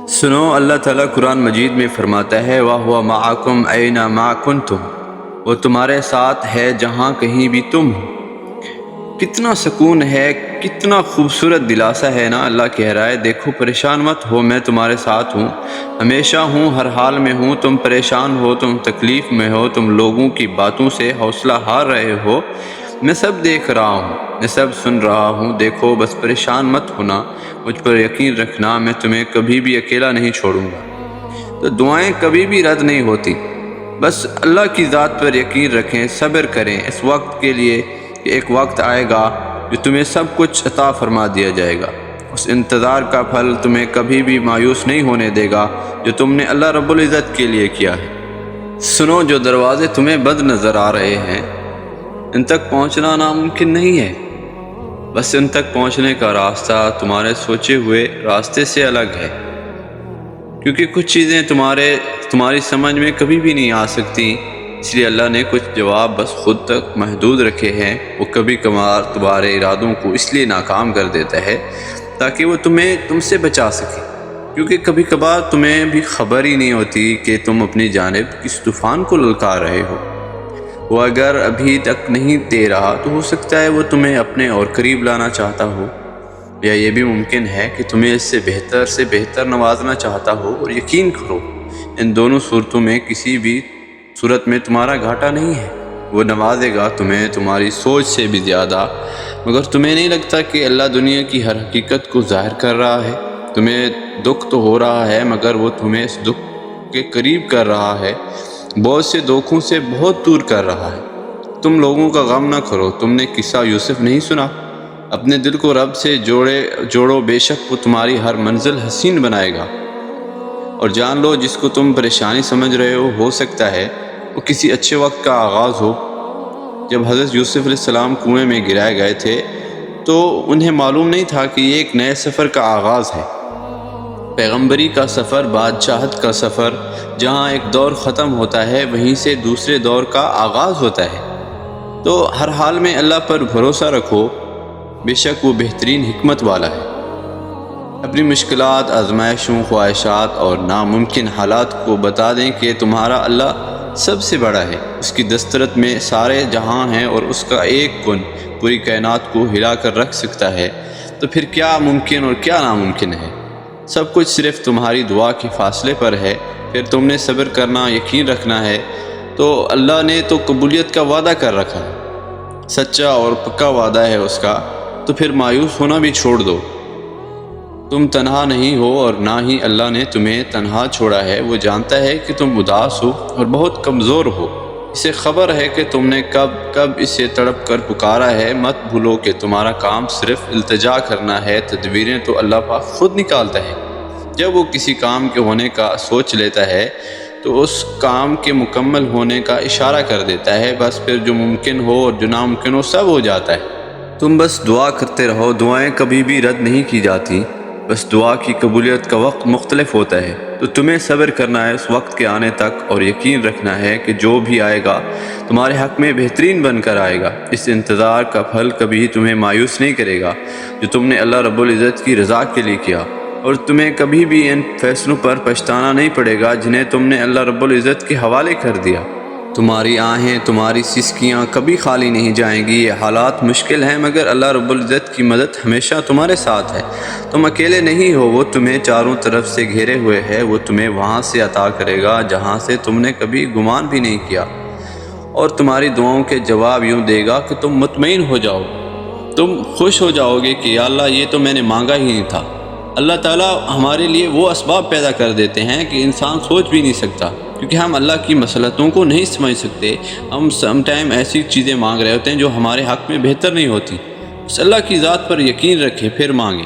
سنو، اللہ تعالیٰ قرآن مجید میں فرماتا ہے وَهُوَ مَعَكُمْ أَيْنَ مَا كُنْتُمْ، وہ تمہارے ساتھ ہے جہاں کہیں بھی تم ہو۔ کتنا سکون ہے، کتنا خوبصورت دلاسا ہے نا۔ اللہ کہہ رہا ہے دیکھو پریشان مت ہو، میں تمہارے ساتھ ہوں، ہمیشہ ہوں، ہر حال میں ہوں۔ تم پریشان ہو، تم تکلیف میں ہو، تم لوگوں کی باتوں سے حوصلہ ہار رہے ہو، میں سب دیکھ رہا ہوں، میں سب سن رہا ہوں۔ دیکھو بس پریشان مت ہونا، مجھ پر یقین رکھنا، میں تمہیں کبھی بھی اکیلا نہیں چھوڑوں گا۔ تو دعائیں کبھی بھی رد نہیں ہوتی، بس اللہ کی ذات پر یقین رکھیں، صبر کریں اس وقت کے لیے کہ ایک وقت آئے گا جو تمہیں سب کچھ عطا فرما دیا جائے گا۔ اس انتظار کا پھل تمہیں کبھی بھی مایوس نہیں ہونے دے گا جو تم نے اللہ رب العزت کے لیے کیا ہے۔ سنو، جو دروازے تمہیں بند نظر آ رہے ہیں ان تک پہنچنا ناممکن نہیں ہے، بس ان تک پہنچنے کا راستہ تمہارے سوچے ہوئے راستے سے الگ ہے، کیونکہ کچھ چیزیں تمہاری سمجھ میں کبھی بھی نہیں آ سکتی، اس لیے اللہ نے کچھ جواب بس خود تک محدود رکھے ہیں۔ وہ کبھی کبھار تمہارے ارادوں کو اس لیے ناکام کر دیتا ہے تاکہ وہ تم سے بچا سکے، کیونکہ کبھی کبھار تمہیں بھی خبر ہی نہیں ہوتی کہ تم اپنی جانب کس طوفان کو للکار رہے ہو۔ وہ اگر ابھی تک نہیں دے رہا تو ہو سکتا ہے وہ تمہیں اپنے اور قریب لانا چاہتا ہو، یا یہ بھی ممکن ہے کہ تمہیں اس سے بہتر نوازنا چاہتا ہو۔ اور یقین کرو ان دونوں صورتوں میں کسی بھی صورت میں تمہارا گھاٹا نہیں ہے۔ وہ نوازے گا تمہیں تمہاری سوچ سے بھی زیادہ، مگر تمہیں نہیں لگتا کہ اللہ دنیا کی ہر حقیقت کو ظاہر کر رہا ہے؟ تمہیں دکھ تو ہو رہا ہے مگر وہ تمہیں اس دکھ کے قریب کر رہا ہے، بہت سے دکھوں سے بہت دور کر رہا ہے۔ تم لوگوں کا غم نہ کرو، تم نے قصہ یوسف نہیں سنا؟ اپنے دل کو رب سے جوڑو، بے شک وہ تمہاری ہر منزل حسین بنائے گا۔ اور جان لو جس کو تم پریشانی سمجھ رہے ہو سکتا ہے وہ کسی اچھے وقت کا آغاز ہو۔ جب حضرت یوسف علیہ السلام کنویں میں گرائے گئے تھے تو انہیں معلوم نہیں تھا کہ یہ ایک نئے سفر کا آغاز ہے، پیغمبری کا سفر، بادشاہت کا سفر۔ جہاں ایک دور ختم ہوتا ہے وہیں سے دوسرے دور کا آغاز ہوتا ہے۔ تو ہر حال میں اللہ پر بھروسہ رکھو، بے شک وہ بہترین حکمت والا ہے۔ اپنی مشکلات، آزمائشوں، خواہشات اور ناممکن حالات کو بتا دیں کہ تمہارا اللہ سب سے بڑا ہے، اس کی دسترس میں سارے جہاں ہیں اور اس کا ایک کن پوری کائنات کو ہلا کر رکھ سکتا ہے۔ تو پھر کیا ممکن اور کیا ناممکن ہے؟ سب کچھ صرف تمہاری دعا کے فاصلے پر ہے۔ پھر تم نے صبر کرنا، یقین رکھنا ہے، تو اللہ نے تو قبولیت کا وعدہ کر رکھا ہے، سچا اور پکا وعدہ ہے اس کا۔ تو پھر مایوس ہونا بھی چھوڑ دو، تم تنہا نہیں ہو اور نہ ہی اللہ نے تمہیں تنہا چھوڑا ہے۔ وہ جانتا ہے کہ تم اداس ہو اور بہت کمزور ہو، اسے خبر ہے کہ تم نے کب اسے تڑپ کر پکارا ہے۔ مت بھولو کہ تمہارا کام صرف التجا کرنا ہے، تدبیریں تو اللہ پاک خود نکالتا ہے۔ جب وہ کسی کام کے ہونے کا سوچ لیتا ہے تو اس کام کے مکمل ہونے کا اشارہ کر دیتا ہے، بس پھر جو ممکن ہو اور جو ناممکن ہو سب ہو جاتا ہے۔ تم بس دعا کرتے رہو، دعائیں کبھی بھی رد نہیں کی جاتی، بس دعا کی قبولیت کا وقت مختلف ہوتا ہے۔ تو تمہیں صبر کرنا ہے اس وقت کے آنے تک، اور یقین رکھنا ہے کہ جو بھی آئے گا تمہارے حق میں بہترین بن کر آئے گا۔ اس انتظار کا پھل کبھی تمہیں مایوس نہیں کرے گا جو تم نے اللہ رب العزت کی رضا کے لیے کیا، اور تمہیں کبھی بھی ان فیصلوں پر پچھتانا نہیں پڑے گا جنہیں تم نے اللہ رب العزت کے حوالے کر دیا۔ تمہاری آہیں، تمہاری سسکیاں کبھی خالی نہیں جائیں گی۔ یہ حالات مشکل ہیں مگر اللہ رب العزت کی مدد ہمیشہ تمہارے ساتھ ہے۔ تم اکیلے نہیں ہو، وہ تمہیں چاروں طرف سے گھیرے ہوئے ہے۔ وہ تمہیں وہاں سے عطا کرے گا جہاں سے تم نے کبھی گمان بھی نہیں کیا، اور تمہاری دعاؤں کے جواب یوں دے گا کہ تم مطمئن ہو جاؤ، تم خوش ہو جاؤ گے کہ یا اللہ یہ تو میں نے مانگا ہی نہیں تھا۔ اللہ تعالیٰ ہمارے لیے وہ اسباب پیدا کر دیتے ہیں کہ انسان سوچ بھی نہیں سکتا، کیونکہ ہم اللہ کی مصلحتوں کو نہیں سمجھ سکتے۔ ہم سم ٹائم ایسی چیزیں مانگ رہے ہوتے ہیں جو ہمارے حق میں بہتر نہیں ہوتی۔ بس اللہ کی ذات پر یقین رکھے، پھر مانگیں۔